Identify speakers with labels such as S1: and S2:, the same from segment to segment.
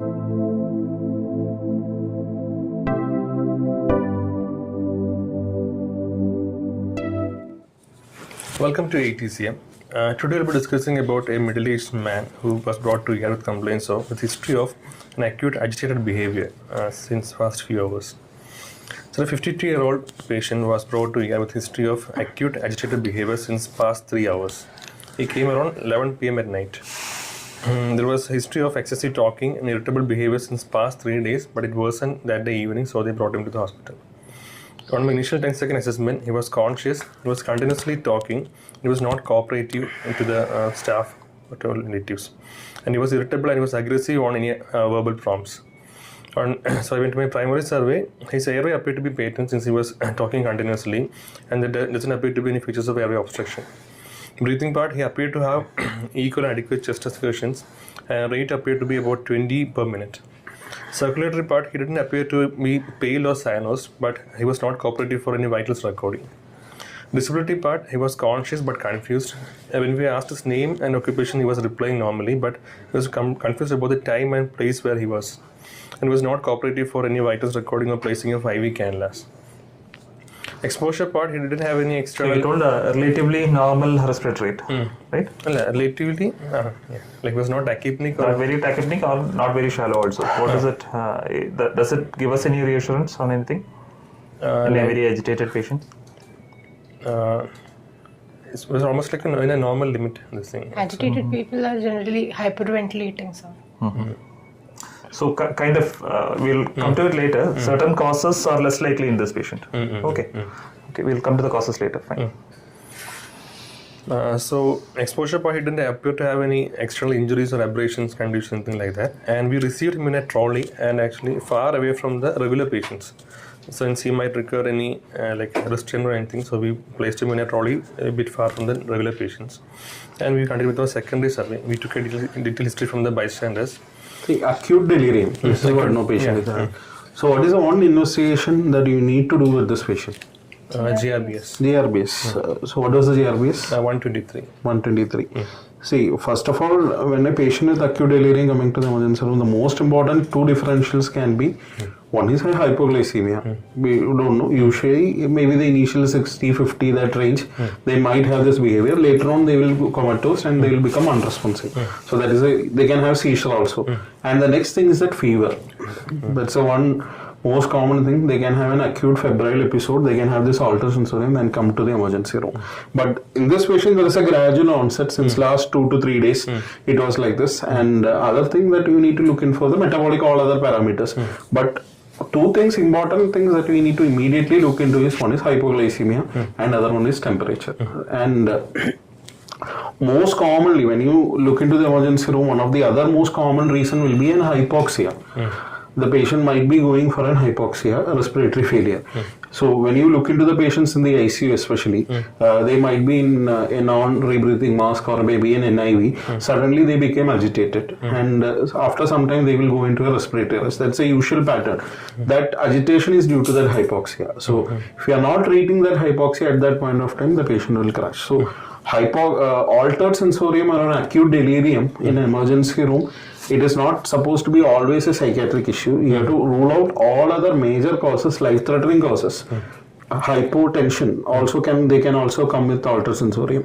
S1: Welcome to AETCM. Today we'll be discussing about a middle-aged man who was brought to ER with complaints of with history of an acute agitated behavior since past few hours. So the 52-year-old patient was brought to ER with history of acute agitated behavior since past 3 hours. He came around 11 p.m. at night. There was history of excessive talking and irritable behavior since past 3 days, but it worsened that day evening, so they brought him to the hospital. On my initial 10-second assessment, he was conscious, he was continuously talking, he was not cooperative to the staff or relatives, and he was irritable and he was aggressive on any verbal prompts. So I went to my primary survey. His airway appeared to be patent since he was talking continuously, and there doesn't appear to be any features of airway obstruction. Breathing part, he appeared to have equal and adequate chest excursions, and rate appeared to be about 20 per minute. Circulatory part, he didn't appear to be pale or cyanosed, but he was not cooperative for any vitals recording. Disability part, he was conscious but confused. When we asked his name and occupation, he was replying normally, but he was confused about the time and place where he was, and was not cooperative for any vitals recording or placing of IV cannulas. Exposure part, he didn't have any external...
S2: So you told relatively normal respiratory rate, right?
S1: Relatively, yeah. Like was not tachypnic or...
S2: Not very tachypnic or not very shallow also. What is it? Does it give us any reassurance on anything? In a very agitated patient?
S1: It was almost like in a normal limit, this thing.
S3: Agitated people are generally hyperventilating, so.
S2: So kind of, we'll come to it later. Certain causes are less likely in this patient. Okay, we'll come to the causes later. Fine.
S1: So exposure part, he didn't appear to have any external injuries or abrasions, conditions, anything like that. And we received him in a trolley and actually far away from the regular patients. Since he might recur any like restraint or anything, so we placed him in a trolley a bit far from the regular patients. And we continued with our secondary survey. We took a detailed history from the bystanders.
S4: See, acute delirium. This is what no patient is having. So, what is the one investigation that you need to do with this patient?
S1: GRBS.
S4: GRBS. So, what was the GRBS?
S1: 123.
S4: 123. See, first of all, when a patient with acute delirium coming to the emergency room, the most important two differentials can be, one is hypoglycemia. We don't know. Usually, maybe the initial 60, 50, that range, they might have this behavior. Later on, they will go comatose and they will become unresponsive. So that is they can have seizure also. And the next thing is that fever. That's the one most common thing. They can have an acute febrile episode. They can have this altered sensorium and come to the emergency room. But in this patient, there is a gradual onset since last 2 to 3 days. It was like this. And other thing that you need to look in for the metabolic, all other parameters. But two things, important things that we need to immediately look into is one is hypoglycemia and other one is temperature. And most commonly, when you look into the emergency room, one of the other most common reason will be an hypoxia. The patient might be going for an hypoxia, a respiratory failure. So when you look into the patients in the ICU especially, they might be in a non-rebreathing mask or maybe an NIV. Suddenly they became agitated and after some time they will go into a respiratory arrest. That's a usual pattern. That agitation is due to that hypoxia. So if you are not treating that hypoxia at that point of time, the patient will crash. So altered sensorium or an acute delirium in an emergency room, it is not supposed to be always a psychiatric issue. You have to rule out all other major causes, life-threatening causes. Hypotension also can also come with altered sensorium.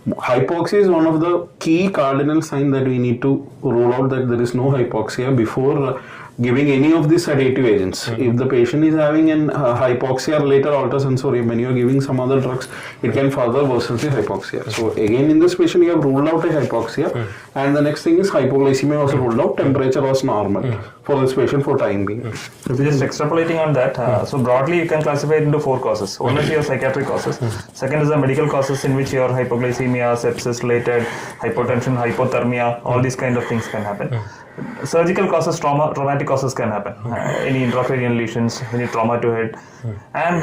S4: Hypoxia is one of the key cardinal signs that we need to rule out that there is no hypoxia before giving any of these sedative agents. If the patient is having an hypoxia or later altered sensorium, when you are giving some other drugs, it can further worsen the hypoxia. So again, in this patient, you have ruled out a hypoxia, and the next thing is hypoglycemia was ruled out. Temperature was normal for this patient for time being.
S2: If you're just extrapolating on that, so broadly you can classify it into 4 causes. One is your psychiatric causes. Second is the medical causes in which your hypoglycemia, sepsis related, hypotension, hypothermia, all these kind of things can happen. Surgical causes, traumatic causes can happen. Any intracranial lesions, any trauma to head. And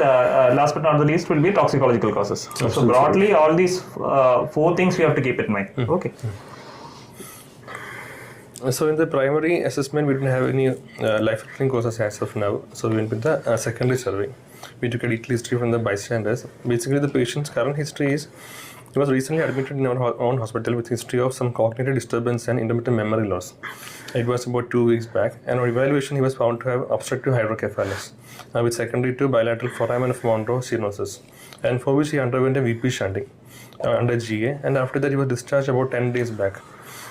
S2: last but not the least will be toxicological causes. So broadly all these 4 things you have to keep in mind. Okay.
S1: So in the primary assessment, we didn't have any life-threatening causes as of now. So we went with the secondary survey. We took a detailed history from the bystanders. Basically, the patient's current history is He was recently admitted in our own hospital with history of some cognitive disturbance and intermittent memory loss. It was about 2 weeks back, and on evaluation he was found to have obstructive hydrocephalus with secondary to bilateral foramen of Monro stenosis, and for which he underwent a VP shunting under GA, and after that he was discharged about 10 days back.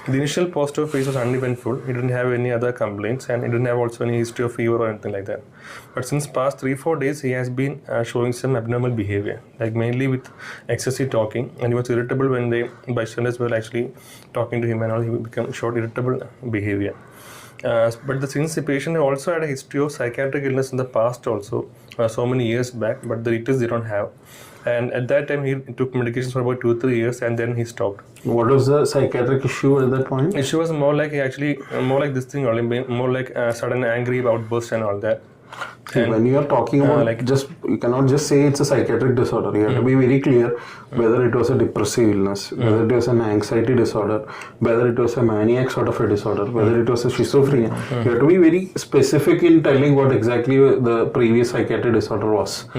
S1: The initial positive phase was uneventful. He didn't have any other complaints, and he didn't have also any history of fever or anything like that. But since past 3-4 days, he has been showing some abnormal behavior, like mainly with excessive talking, and he was irritable when the bystanders were actually talking to him, and all he showed irritable behavior. But since the patient also had a history of psychiatric illness in the past also, so many years back, but the details they don't have. And at that time, he took medications for about 2-3 years, and then he stopped.
S4: What was the psychiatric issue at that point?
S1: Issue was more like more like this thing only, more like sudden angry outbursts and all that.
S4: See, when you are talking about you cannot just say it's a psychiatric disorder. You have to be very clear whether it was a depressive illness, whether it was an anxiety disorder, whether it was a maniac sort of a disorder, whether it was a schizophrenia. You have to be very specific in telling what exactly the previous psychiatric disorder was.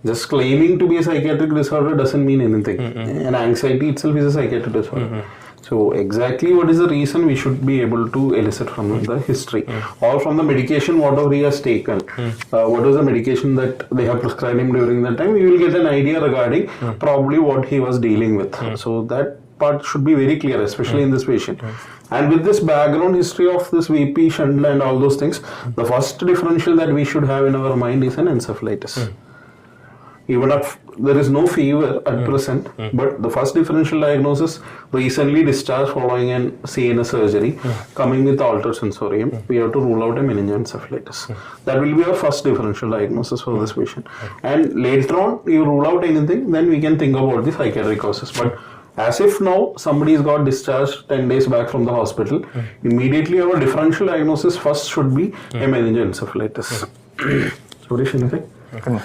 S4: Just claiming to be a psychiatric disorder doesn't mean anything. And anxiety itself is a psychiatric disorder. So exactly what is the reason we should be able to elicit from the history or from the medication whatever he has taken. What was the medication that they have prescribed him during that time? We will get an idea regarding probably what he was dealing with. So that part should be very clear, especially in this patient. And with this background history of this VP, shunt and all those things, the first differential that we should have in our mind is an encephalitis. Even if there is no fever at present, but the first differential diagnosis, recently discharged following an CNS surgery, coming with altered sensorium, we have to rule out a meningoencephalitis. That will be our first differential diagnosis for this patient. And later on, you rule out anything, then we can think about the psychiatric causes. But as if now somebody's got discharged 10 days back from the hospital, immediately our differential diagnosis first should be a meningoencephalitis. Suresh, anything?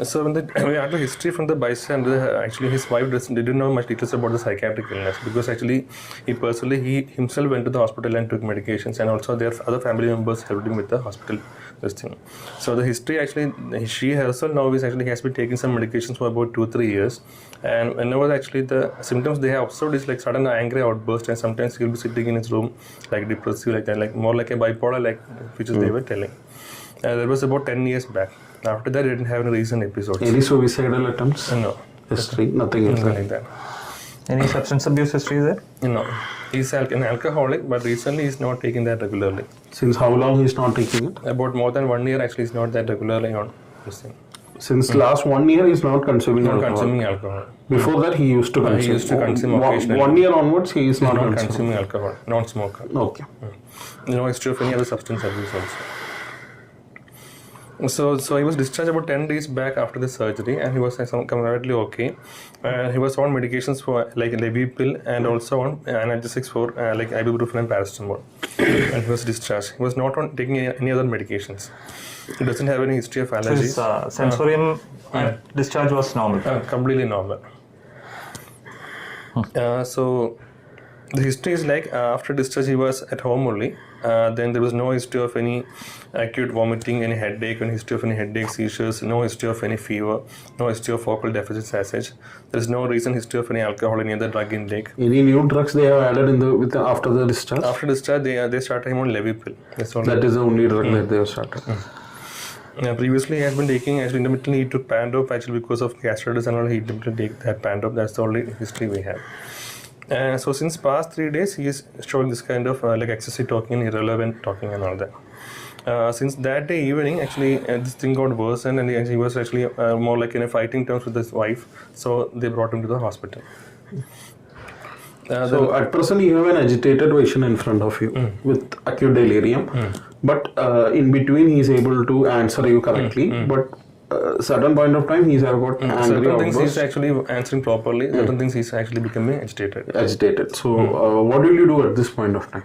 S1: So when we had the history from the bystander, actually his wife didn't know much details about the psychiatric illness, because actually he himself went to the hospital and took medications, and also their other family members helped him with the hospital thing. So the history actually, she herself now has been taking some medications for about 2-3 years, and whenever actually the symptoms they have observed is like sudden angry outburst, and sometimes he'll be sitting in his room like depressive like that, like more like a bipolar like which is they were telling. That was about 10 years back. After that, I didn't have any recent episodes.
S4: Any suicidal attempts?
S1: No.
S4: History? Nothing else?
S1: Like that.
S2: Any substance abuse history is there?
S1: No. He's an alcoholic, but recently he's not taking that regularly.
S4: Since how long he's not taking it?
S1: About more than 1 year, actually, he's not that regularly on this thing.
S4: Since last 1 year, he's not consuming
S1: alcohol.
S4: Before that, he used to consume.
S1: He used to consume occasionally.
S4: 1 year onwards, he is not
S1: consuming alcohol. Non-smoker.
S4: Okay.
S1: No history of any other substance abuse also. So he was discharged about 10 days back after the surgery, and he was comparatively okay. He was on medications for like Levipil and also on analgesics for like ibuprofen and paracetamol. And he was discharged. He was not on taking any other medications. He doesn't have any history of allergies.
S2: So his sensorium discharge was normal.
S1: Completely normal. So the history is like after discharge he was at home only. Then there was no history of any acute vomiting, any headache, no history of any headache, seizures, no history of any fever, no history of focal deficits as such. There is no recent history of any alcohol, any other drug intake.
S4: Any new drugs they have added in after the discharge?
S1: After discharge, they started him on Levipil.
S4: That is the only drug that they have started.
S1: Previously, he has been taking, actually, intermittently he took Pandop, actually, because of gastritis and all, he intermittently take that Pandop. That's the only history we have. So since past 3 days, he is showing this kind of like excessive talking and irrelevant talking and all that. Since that day evening, actually, this thing got worse, and he was actually more like in a fighting terms with his wife. So they brought him to the hospital.
S4: So at present, you have an agitated patient in front of you with acute delirium, but in between, he is able to answer you correctly. But certain point of time, he's got angry
S1: certain things he's actually answering properly. Certain things he's actually becoming agitated.
S4: So what will you do at this point of time?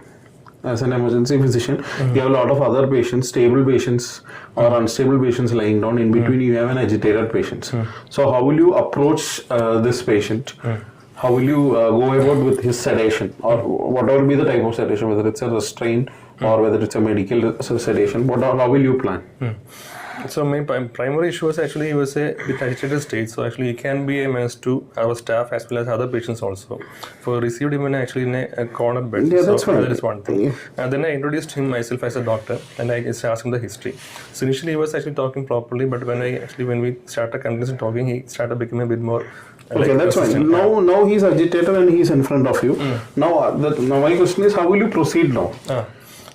S4: As an emergency physician, you have a lot of other patients, stable patients or unstable patients lying down. In between, you have an agitated patient. So how will you approach this patient? How will you go about with his sedation, or whatever will be the type of sedation, whether it's a restraint or whether it's a medical sedation? How will you plan?
S1: So my primary issue was actually he was a bit agitated state. So actually he can be a menace to our staff as well as other patients also. So received him actually in a corner bed.
S4: Yeah,
S1: so
S4: that's fine.
S1: that is one thing. And then I introduced him myself as a doctor, and I just asked him the history. So initially he was actually talking properly, but when we started continuously talking, he started becoming a bit more.
S4: Okay, that's fine. Now he's agitated and he's in front of you. Now my question is, how will you proceed now?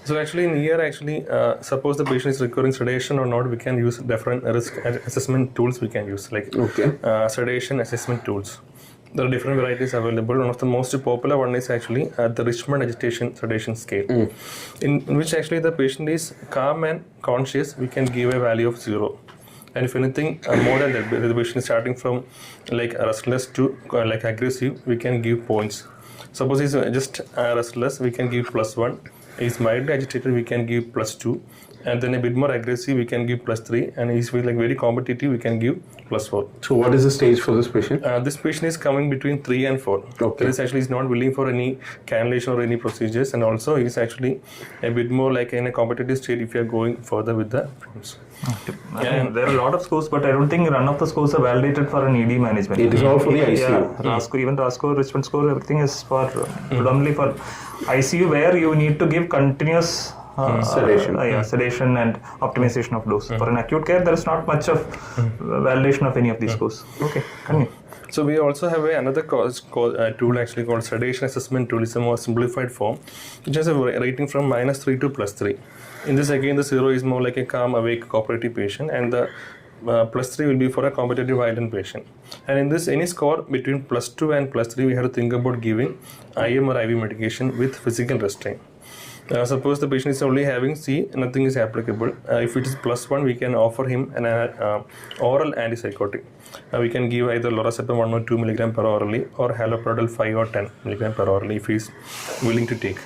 S1: So actually in here, suppose the patient is requiring sedation or not, we can use different risk assessment tools we can use, like sedation assessment tools. There are different varieties available. One of the most popular one is actually the Richmond agitation sedation scale, in which actually the patient is calm and conscious, we can give a value of 0. And if anything more than that, the patient is starting from like restless to like aggressive, we can give points. Suppose he's just restless, we can give +1. He's mildly agitated, we can give +2, and then a bit more aggressive, we can give +3, and he's like very competitive, we can give +4.
S4: So what is the stage for this patient?
S1: This patient is coming between 3 and 4.
S4: Okay.
S1: This actually is not willing for any cannulation or any procedures, and also he's actually a bit more like in a competitive state if you are going further with the films.
S2: There are a lot of scores, but I don't think none of the scores are validated for an ED management.
S4: It is all for the ICU.
S2: Yeah, RASCO, even RASCO, Richmond score, everything is for predominantly for ICU, where you need to give continuous
S4: sedation.
S2: Sedation and optimization of dose. For an acute care, there is not much of validation of any of these scores. Okay, continue.
S1: So we also have another tool actually called sedation assessment tool. It's a more simplified form, which has a rating from -3 to +3. In this again, the 0 is more like a calm, awake, cooperative patient, and the +3 will be for a competitive violent patient. And in this, any score between +2 and +3, we have to think about giving IM or IV medication with physical restraint. Suppose the patient is only having C, nothing is applicable. If it is +1, we can offer him an oral antipsychotic. We can give either lorazepam 1 or 2 mg per orally, or haloperidol 5 or 10 mg per orally if he is willing to take.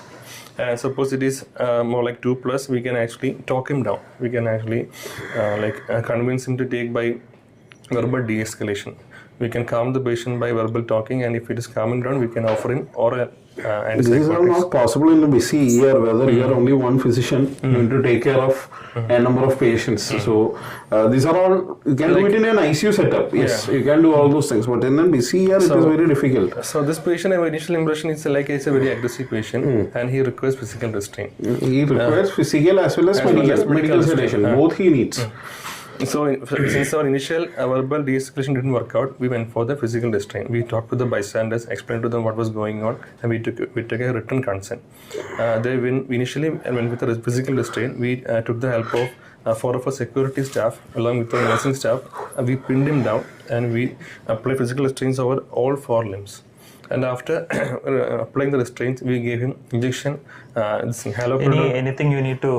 S1: Suppose it is more like 2+, we can actually talk him down. We can actually convince him to take by verbal de-escalation. We can calm the patient by verbal talking, and if it is calming down, we can offer him oral antipsychotics.
S4: These are not possible in a busy ER, whether you are only one physician going to take care of a number of patients. So these are all, you can do it in an ICU setup. Yes, you can do all those things, but in a busy ER, it is very difficult.
S1: So this patient, our initial impression is like he's a very aggressive patient, and he requires physical restraint.
S4: He requires physical as well as medical sedation. Both he needs.
S1: So since our initial verbal de-escalation didn't work out, we went for the physical restraint. We talked to the bystanders, explained to them what was going on, and we took a written consent. We initially went with the physical restraint. We took the help of 4 of our security staff along with our nursing staff. We pinned him down, and we applied physical restraints over all 4 limbs. And after applying the restraints, we gave him injection.
S2: Anything you need to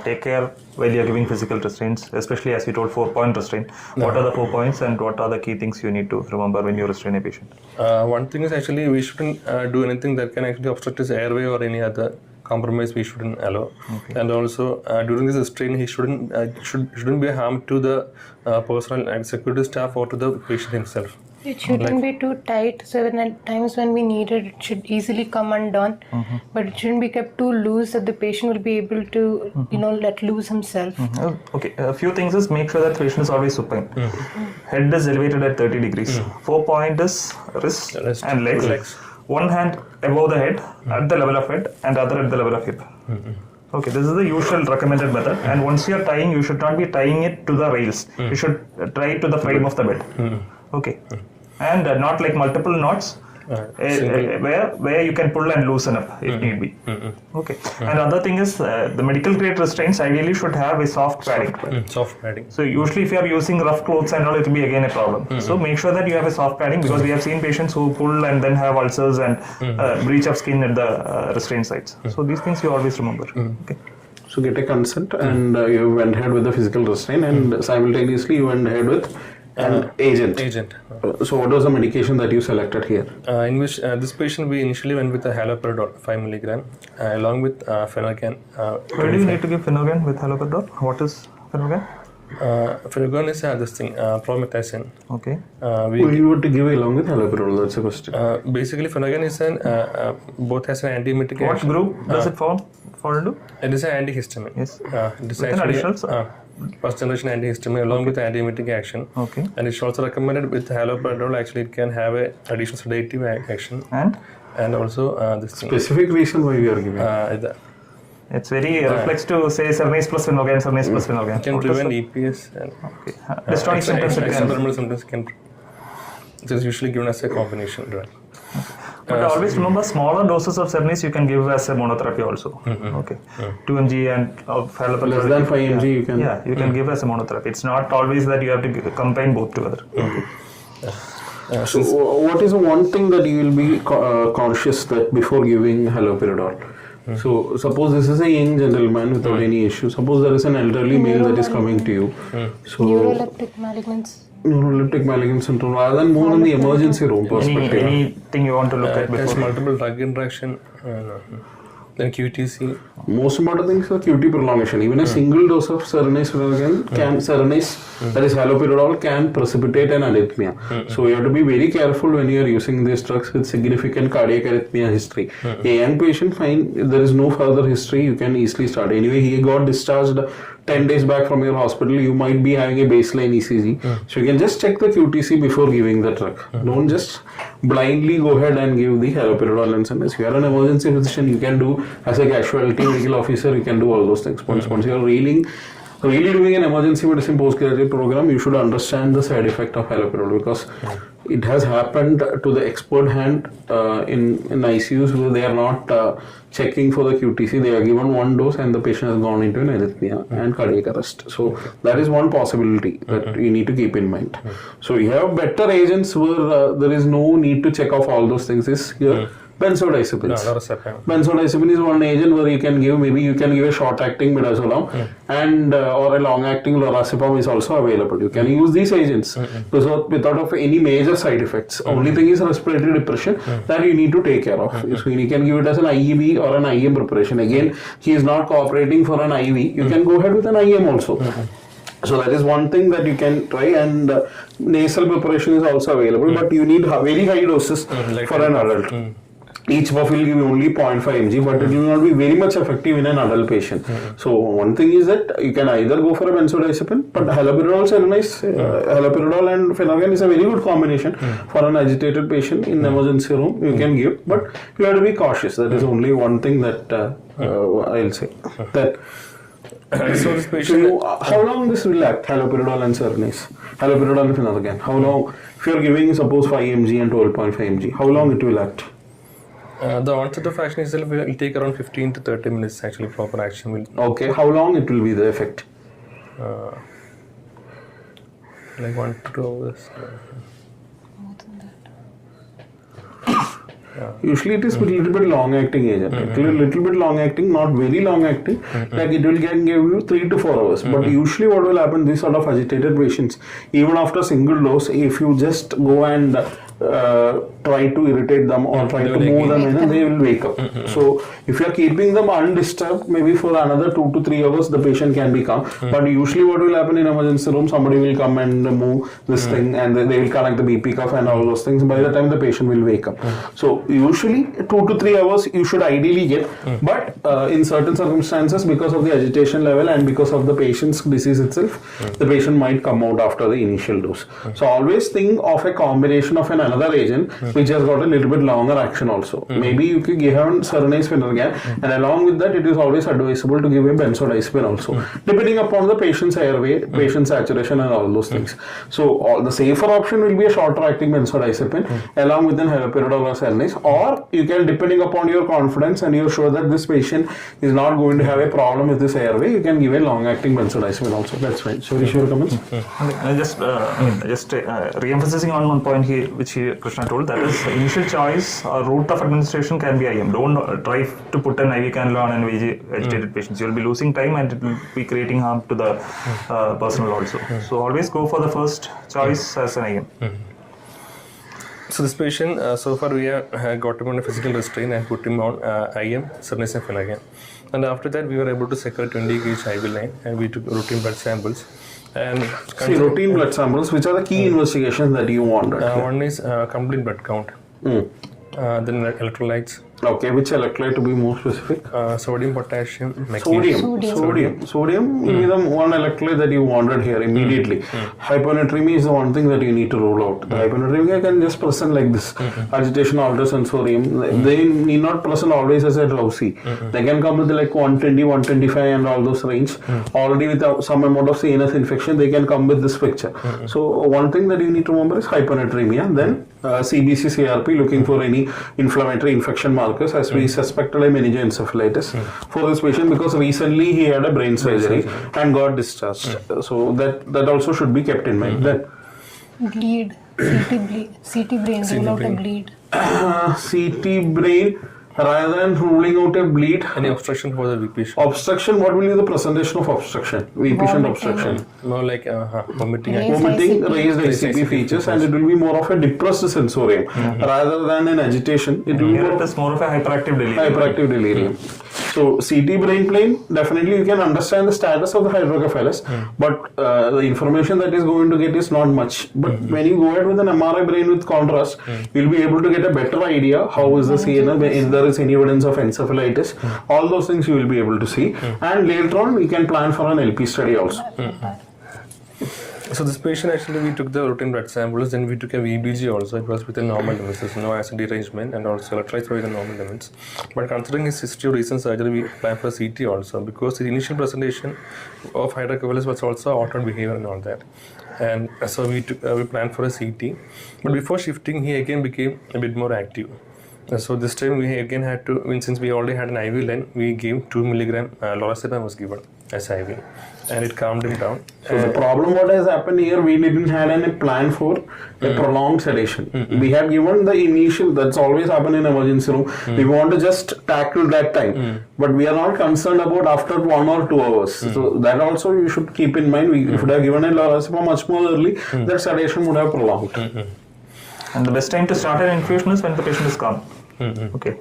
S2: take care while you're giving physical restraints, especially as you told 4-point restraint. What are the 4 points, and what are the key things you need to remember when you restrain a patient?
S1: One thing is actually we shouldn't do anything that can actually obstruct his airway or any other compromise we shouldn't allow. Okay. And also during this restraint, he shouldn't be a harm to the personal and security staff or to the patient himself.
S3: It shouldn't be too tight, so at times when we need it, it should easily come undone. But it shouldn't be kept too loose that the patient will be able to, let loose himself.
S2: Okay, a few things is make sure that the patient is always supine. Head is elevated at 30 degrees. 4-point is wrist and legs. One hand above the head at the level of head, and other at the level of hip. Okay, this is the usual recommended method. And once you are tying, you should not be tying it to the rails. You should tie it to the frame of the bed. Okay. And not like multiple knots, where you can pull and loosen up if need be. Okay. And other thing is the medical grade restraints ideally should have a soft padding.
S1: Soft padding.
S2: So usually if you are using rough clothes and all, it will be again a problem. So make sure that you have a soft padding, because we have seen patients who pull and then have ulcers and breach of skin at the restraint sites. So these things you always remember. Okay.
S4: So get a consent, and you went ahead with the physical restraint, and simultaneously you went ahead with an agent. So what was the medication that you selected here?
S1: In which this patient, we initially went with the haloperidol 5 mg along with phenergan.
S2: Why do you need to give phenergan with haloperidol? What is phenergan?
S1: Phenergan is this thing, promethazine.
S2: Okay.
S4: You were to give along with haloperidol, that's the question.
S1: Basically, phenergan is both has an antiemetic
S2: What
S1: action.
S2: group does it fall into?
S1: It is an antihistamine.
S2: Yes.
S1: It is
S2: With an
S1: actually,
S2: additional
S1: first generation antihistamine along with antiemetic action.
S2: Okay.
S1: And it's also recommended with haloperidol. Actually, it can have a additional sedative action. And also this thing.
S4: Specific reason why we are giving?
S2: It's very reflex to say Cernase plus Phenergan, Cernase plus Phenergan.
S1: It can prevent EPS and
S2: Dystonia symptoms.
S1: external symptoms can. It is usually given as a combination drug.
S2: But always remember, smaller doses of Cernase you can give as a monotherapy also. Okay, 2 mg and of haloperidol.
S4: Less than 5 mg you can.
S2: Yeah, you can give as a monotherapy. It's not always that you have to combine both together.
S4: So what is one thing that you will be conscious that before giving haloperidol? So suppose this is a young gentleman without any issue. Suppose there is an elderly male that is coming to you. So
S3: Neuroleptic malignance.
S4: Neuroleptic malignant syndrome, rather than more in the emergency room perspective.
S2: Anything you want to look at
S1: There's
S2: before?
S1: multiple drug interaction. Then QTC.
S4: Most important thing is the QT prolongation. Even a single dose of Cernase that is haloperidol, can precipitate an arrhythmia. So you have to be very careful when you are using these drugs with significant cardiac arrhythmia history. A young patient, fine, if there is no further history, you can easily start. Anyway, he got discharged 10 days back from your hospital, you might be having a baseline ECG. So you can just check the QTC before giving the drug. Don't just blindly go ahead and give the haloperidol and Cernase. If you are an emergency physician, you can do as a casualty medical officer, you can do all those things. Once you are really doing an emergency medicine postgraduate program, you should understand the side effect of haloperidol, because it has happened to the expert hand in ICUs where they are not checking for the QTC. They are given one dose and the patient has gone into an arrhythmia and cardiac arrest. So that is one possibility that you need to keep in mind. So you have better agents where there is no need to check off all those things. Is here benzodiazepines. Benzodiazepine is one agent where you can give a short-acting midazolam and or a long-acting lorazepam is also available. You can use these agents without of any major side effects. Only thing is respiratory depression that you need to take care of. So you can give it as an IEB or an IM preparation. Again, he is not cooperating for an IV. You can go ahead with an IM also. So that is one thing that you can try, and nasal preparation is also available, but you need very high doses for an adult. Each puff will give you only 0.5 mg, but it will not be very much effective in an adult patient. So one thing is that you can either go for a benzodiazepine, but haloperidol haloperidol and Phenergan is a very good combination for an agitated patient in emergency room. You can give, but you have to be cautious. That is only one thing that I'll say. That.
S1: So this patient,
S4: how long this will act, haloperidol and Cernase, haloperidol and Phenergan? How long? If you are giving suppose 5 mg and 12.5 mg, how long it will act?
S1: The onset of action itself will take around 15 to 30 minutes. Actually, proper action will.
S4: Okay, how long it will be the effect?
S1: Like 1 to 2 hours.
S4: Usually it is a little bit long acting agent. A little bit long acting, not very long acting. Like it will can give you 3 to 4 hours. But usually what will happen, these sort of agitated patients, even after single dose, if you just go and try to irritate them or try to move them in, they will wake up. So if you are keeping them undisturbed, maybe for another 2 to 3 hours, the patient can be calm. But usually what will happen in emergency room, somebody will come and move this thing, and they will connect the BP cuff and all those things. By the time the patient will wake up. So usually 2 to 3 hours you should ideally get, but in certain circumstances, because of the agitation level and because of the patient's disease itself, the patient might come out after the initial dose. So always think of a combination of another agent which has got a little bit longer action also. Maybe you can give Cernase Phenergan, and along with that it is always advisable to give a benzodiazepine also, depending upon the patient's airway, patient saturation and all those things. So the safer option will be a shorter acting benzodiazepine along with an haloperidol or Cernase, or you can, depending upon your confidence and you're sure that this patient is not going to have a problem with this airway, you can give a long acting benzodiazepine also. That's fine. So your comments?
S2: Just re-emphasizing on one point here, which Krishna told, that is initial choice or route of administration can be IM. Don't try to put an IV cannula on an agitated patients. You'll be losing time and it will be creating harm to the personnel also. So always go for the first choice as an IM.
S1: So this patient, so far we have got him on a physical restraint and put him on IM, Cernase and Phenergan. And after that we were able to secure 20 gauge IV line, and we took routine blood samples. And
S4: routine blood samples, which are the key investigations that you want?
S1: One is complete blood count, then electrolytes.
S4: Okay, which electrolyte to be more specific?
S1: Sodium, potassium, magnesium.
S4: Sodium will be the one electrolyte that you wanted here immediately. Hyponatremia is the one thing that you need to rule out. The hyponatremia can just present like this. Agitation, altered sensorium. They need not present always as a drowsy. They can come with like 120, 125 and all those range. Already with some amount of CNS infection, they can come with this picture. So one thing that you need to remember is hyponatremia. Then CBC, CRP, looking for any inflammatory infection markers, as we suspected a meningoencephalitis for this patient because recently he had a brain surgery and got discharged. So that also should be kept in mind. Then
S3: Bleed, CT brain, rule out a bleed.
S4: CT brain, rather than ruling out a bleed.
S1: Any obstruction for the weak patient?
S4: Obstruction, what will be the presentation of obstruction? Weak patient obstruction.
S1: More like vomiting.
S4: Vomiting, raised ICP features, and it will be more of a depressed sensorium rather than an agitation. It will be
S2: Here it is more of a hyperactive delirium.
S4: So CT brain plane, definitely you can understand the status of the hydrocephalus, but the information that is going to get is not much. But when you go ahead with an MRI brain with contrast, you'll be able to get a better idea how is the CNS, if there is any evidence of encephalitis, all those things you will be able to see. And later on, we can plan for an LP study also.
S1: So this patient, actually we took the routine blood samples, then we took a VBG also. It was with a normal limits, there's no acid derangement, and also electrolytes were with the normal limits. But considering his history of recent surgery, we planned for CT also, because the initial presentation of hydrocephalus was also altered behavior and all that. And so we planned for a CT. But before shifting, he again became a bit more active. So this time we again had to, since we already had an IV line, we gave 2 mg lorazepam was given as IV, and it calmed him down.
S4: So the problem what has happened here, we didn't have any plan for a prolonged sedation. We had given the initial, that's always happened in emergency room. We want to just tackle that time, but we are not concerned about after 1 or 2 hours. So that also you should keep in mind. We should have given a lorazepam much more early, that sedation would have prolonged.
S2: And the best time to start an infusion is when the patient is calm. Okay.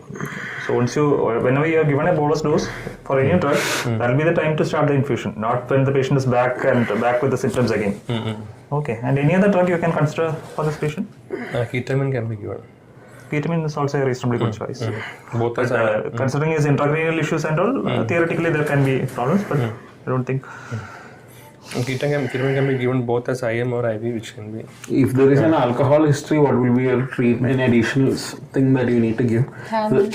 S2: So whenever you are given a bolus dose for any drug, that will be the time to start the infusion, not when the patient is back with the symptoms again. Okay. And any other drug you can consider for this patient?
S1: Ketamine can be given.
S2: Ketamine is also a reasonably good choice.
S1: Both
S2: But considering his intracranial issues and all, theoretically there can be problems, but I don't think.
S1: Ketamine can be given both as IM or IV, which can be.
S4: If there is an alcohol history, what will be your treatment, additional thing that you need to give?
S1: Thiamine.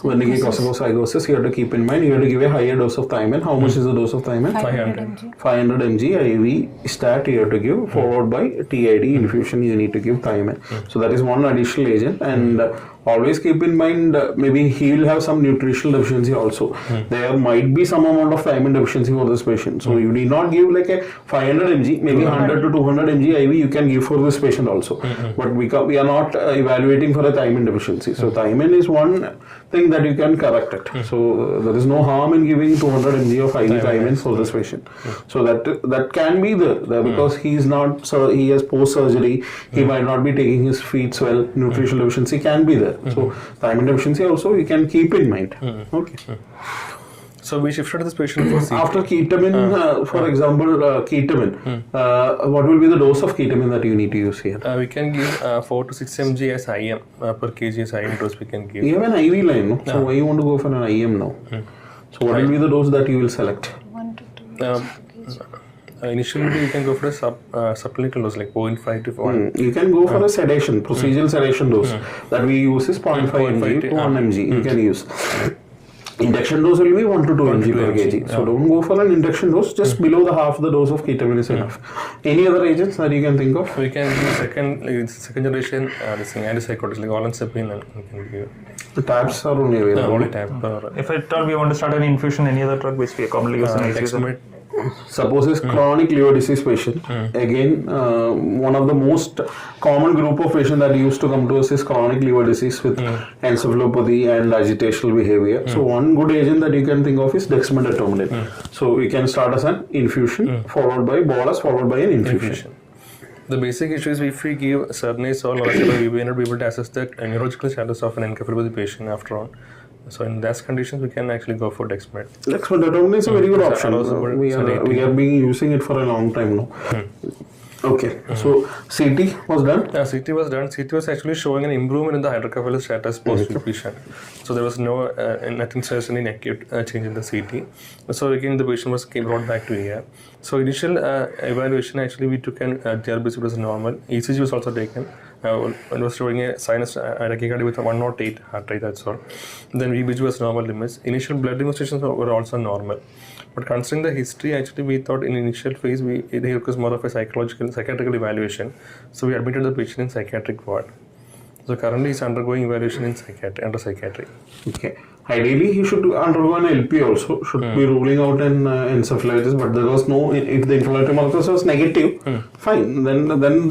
S3: Wernicke's
S4: psychosis, you have to keep in mind, you have to give a higher dose of thiamine. How much is the dose of thiamine? 500 mg IV stat you have to give, followed by TID infusion you need to give thiamine. So that is one additional agent, and always keep in mind maybe he will have some nutritional deficiency also. There might be some amount of thiamine deficiency for this patient. So you need not give like a 500 mg, maybe 100 to 200 mg IV you can give for this patient also. But we are not evaluating for a thiamine deficiency. So thiamine is one thing that you can correct it. So there is no harm in giving 200 mg of IV thiamine for this patient. So that can be there because he is not, so he has post surgery, he might not be taking his feeds well, nutritional deficiency can be there. So thiamine deficiency also you can keep in mind. Okay.
S1: So we shifted this patient for CT.
S4: After ketamine, for example, ketamine, what will be the dose of ketamine that you need to use here?
S1: We can give 4 to 6 mg as IM per kg as IM dose we can give.
S4: You have an IV line, no? So why you want to go for an IM now? So what will be the dose that you will select?
S3: 1 to 2.
S1: Initially you can go for a subclinical dose like 0.5 to 1.
S4: You can go for a sedation, procedural sedation dose that we use is 0.5 mg to 1 mg. You can use. Induction dose will be 1 to 2 mg per kg. So don't go for an induction dose, just below the half the dose of ketamine is enough. Any other agents that you can think of?
S1: We can give second generation antipsychotics like olanzapine, and we can give.
S4: The tabs are only available.
S1: Only tab.
S2: If at all we want to start an infusion, any other drug which we commonly use in ICU?
S4: Suppose is chronic liver disease patient. Again, one of the most common group of patients that used to come to us is chronic liver disease with encephalopathy and agitational behavior. So one good agent that you can think of is dexmedetomidine. So we can start as an infusion followed by bolus followed by an infusion.
S1: The basic issue is if we give Cernase or lorazepam, we may not be able to assess the neurological status of an encephalopathy patient after all. So in those conditions, we can actually go for dexmed.
S4: Dexmedetomidine is a very good option. We have been using it for a long time now. Okay. So CT was done.
S1: CT was done. CT was actually showing an improvement in the hydrocephalus status post-intubation. So there was no nothing certainly in acute change in the CT. So again, the patient was brought back to ER. So initial evaluation, actually we took an GRBC was normal. ECG was also taken. It was showing a sinus tachycardia with a 108 heart rate, that's all. Then VBG was normal limits. Initial blood demonstrations were also normal. But considering the history, actually we thought in initial phase, it requires more of a psychiatrical evaluation. So we admitted the patient in psychiatric ward. So currently he's undergoing evaluation in under psychiatry.
S4: Okay. Ideally, he should undergo an LP also, should be ruling out an encephalitis, but there was no, if the inflammatory markers was negative, fine, then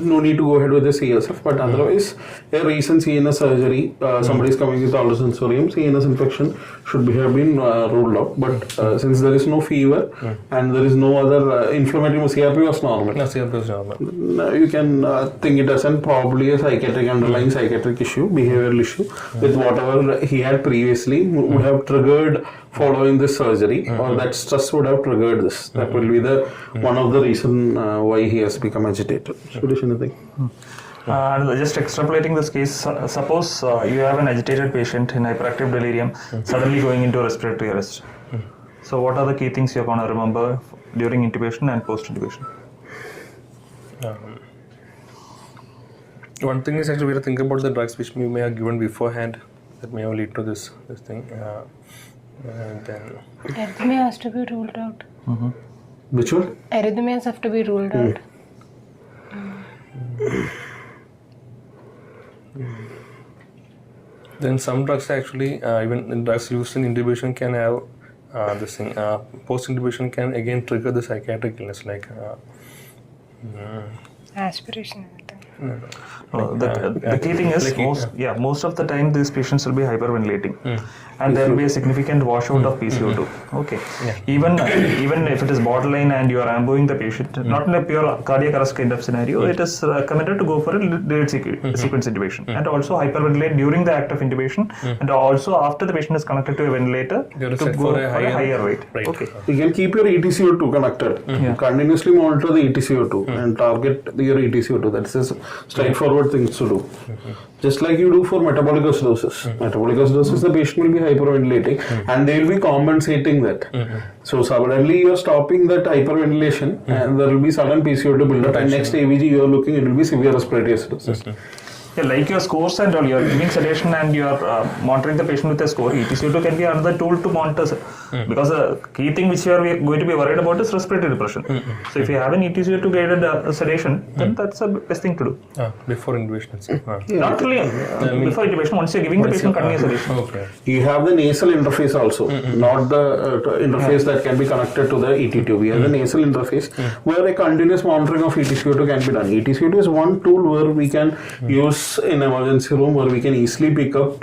S4: no need to go ahead with the CSF, but otherwise, a recent CNS surgery, somebody is coming with allosensorium, CNS infection should have been ruled out, but since there is no fever and there is no other inflammatory, CRP was normal.
S1: No, CRP was normal.
S4: You can think it as probably a underlying psychiatric issue, behavioral issue, with whatever he had previously would have triggered following this surgery, or that stress would have triggered this. That will be the one of the reason why he has become agitated. Suresh, anything?
S2: Just extrapolating this case, suppose you have an agitated patient in hyperactive delirium suddenly going into respiratory arrest. So what are the key things you're going to remember during intubation and post-intubation?
S1: One thing is actually we have to think about the drugs which we may have given beforehand that may have lead to this thing. And then
S3: Arrhythmia has to be ruled out.
S4: Which one?
S3: Arrhythmias have to be ruled out.
S1: Then some drugs actually, even drugs used in intubation can have this thing. Post-intubation can again trigger the psychiatric illness like
S3: Aspiration.
S2: The key thing is most of the time these patients will be hyperventilating and there will be a significant washout of PCO2. Okay. Even if it is borderline and you are ambuing the patient, not in a pure cardiac arrest kind of scenario, it is recommended to go for a delayed sequence intubation and also hyperventilate during the act of intubation and also after the patient is connected to a ventilator to go for a higher rate. Okay.
S4: You can keep your ETCO2 connected. Continuously monitor the ETCO2 and target your ETCO2. That's a straightforward thing to do. Just like you do for metabolic acidosis. Metabolic acidosis, the patient will be hyperventilating and they will be compensating that. So suddenly you are stopping that hyperventilation and there will be sudden PCO2 buildup and next AVG you are looking, it will be severe respiratory acidosis.
S2: Like your scores and all, you are giving sedation and you are monitoring the patient with a score. ETCO2 can be another tool to monitor because the key thing which you are going to be worried about is respiratory depression. So if you have an ETCO2 guided sedation, then that's the best thing to do.
S1: Before intubation.
S2: Not really before intubation, once you are giving the patient continuous sedation.
S1: Okay.
S4: You have the nasal interface also, not the interface that can be connected to the ET tube. You have the nasal interface where a continuous monitoring of ETCO2 can be done. ETCO2 is one tool where we can use in emergency room where we can easily pick up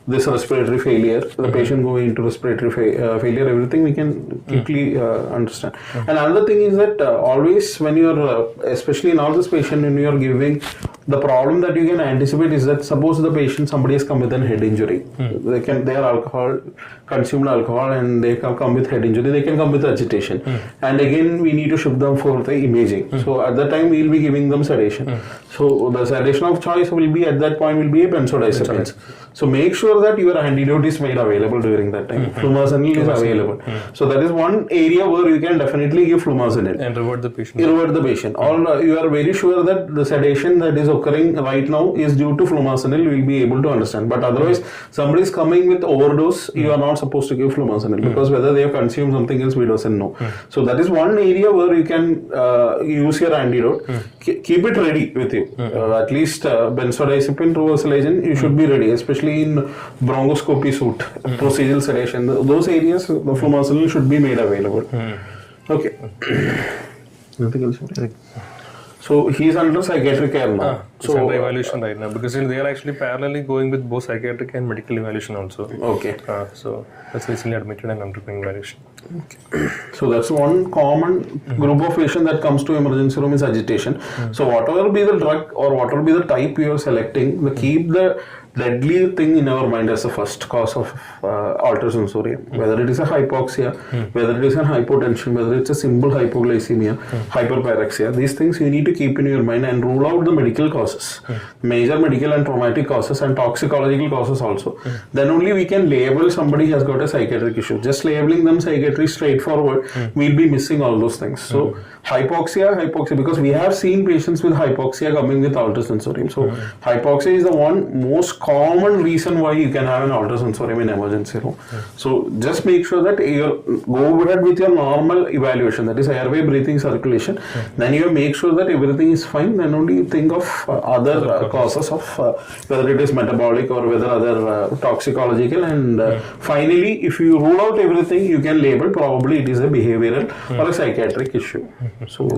S4: this respiratory failure, the patient going into respiratory failure, everything we can quickly understand. And another thing is that always when you are, especially in all this patient, when you are giving, the problem that you can anticipate is that suppose the patient, somebody has come with a head injury, they are consumed alcohol and they come with head injury, they can come with agitation. And again we need to ship them for the imaging. So at that time we will be giving them sedation. So the sedation of choice will be at that point will be a benzodiazepines. So make sure that your antidote is made available during that time. Flumazenil is available. So that is one area where you can definitely give flumazenil.
S1: And revert the patient.
S4: Revert the patient. Or you are very sure that the sedation that is occurring right now is due to flumazenil, you will be able to understand. But otherwise, somebody is coming with overdose, you are not supposed to give flumazenil because whether they have consumed something else, we doesn't know. So that is one area where you can use your antidote. Keep it ready with you. At least benzodiazepine, reversal agent, you should be ready, especially in bronchoscopy suite, procedural sedation. Those areas, the flumazenil should be made available. Okay. Nothing else. So he is under psychiatric care now.
S1: So under evaluation right now because they are actually parallelly going with both psychiatric and medical evaluation also.
S4: Okay.
S1: So that's recently admitted and undergoing evaluation.
S4: Okay. So that's one common group of patient that comes to emergency room is agitation. So whatever be the drug or whatever be the type you are selecting, keep the deadly thing in our mind as the first cause of altered sensorium. Whether it is a hypoxia, whether it is a hypotension, whether it's a simple hypoglycemia, hyperpyrexia, these things you need to keep in your mind and rule out the medical causes, major medical and traumatic causes and toxicological causes also. Then only we can label somebody has got a psychiatric issue. Just labeling them psychiatric straightforward, we'll be missing all those things. So hypoxia, because we have seen patients with hypoxia coming with altered sensorium. So hypoxia is the one most common reason why you can have an altered sensorium in emergency room. So just make sure that you go ahead with your normal evaluation, that is airway, breathing, circulation. Then you make sure that everything is fine. Then only think of other causes of whether it is metabolic or whether other toxicological. And finally, if you rule out everything, you can label probably it is a behavioral or a psychiatric issue. So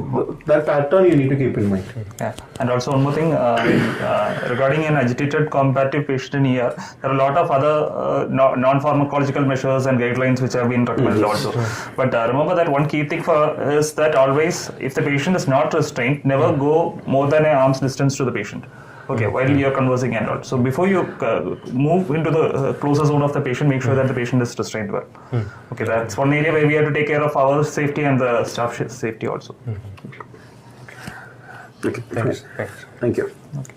S4: that pattern you need to keep in mind.
S2: Yeah, and also one more thing regarding an agitated combative patient in ER, there are a lot of other non-pharmacological measures and guidelines which have been recommended also. But remember that one key thing is that always, if the patient is not restrained, never go more than an arm's distance to the patient. Okay, while you are conversing and all. So before you move into the closer zone of the patient, make sure that the patient is restrained well. Okay, that's one area where we have to take care of our safety and the staff safety also.
S4: Okay.
S1: Thanks.
S4: Thank you.
S2: Okay.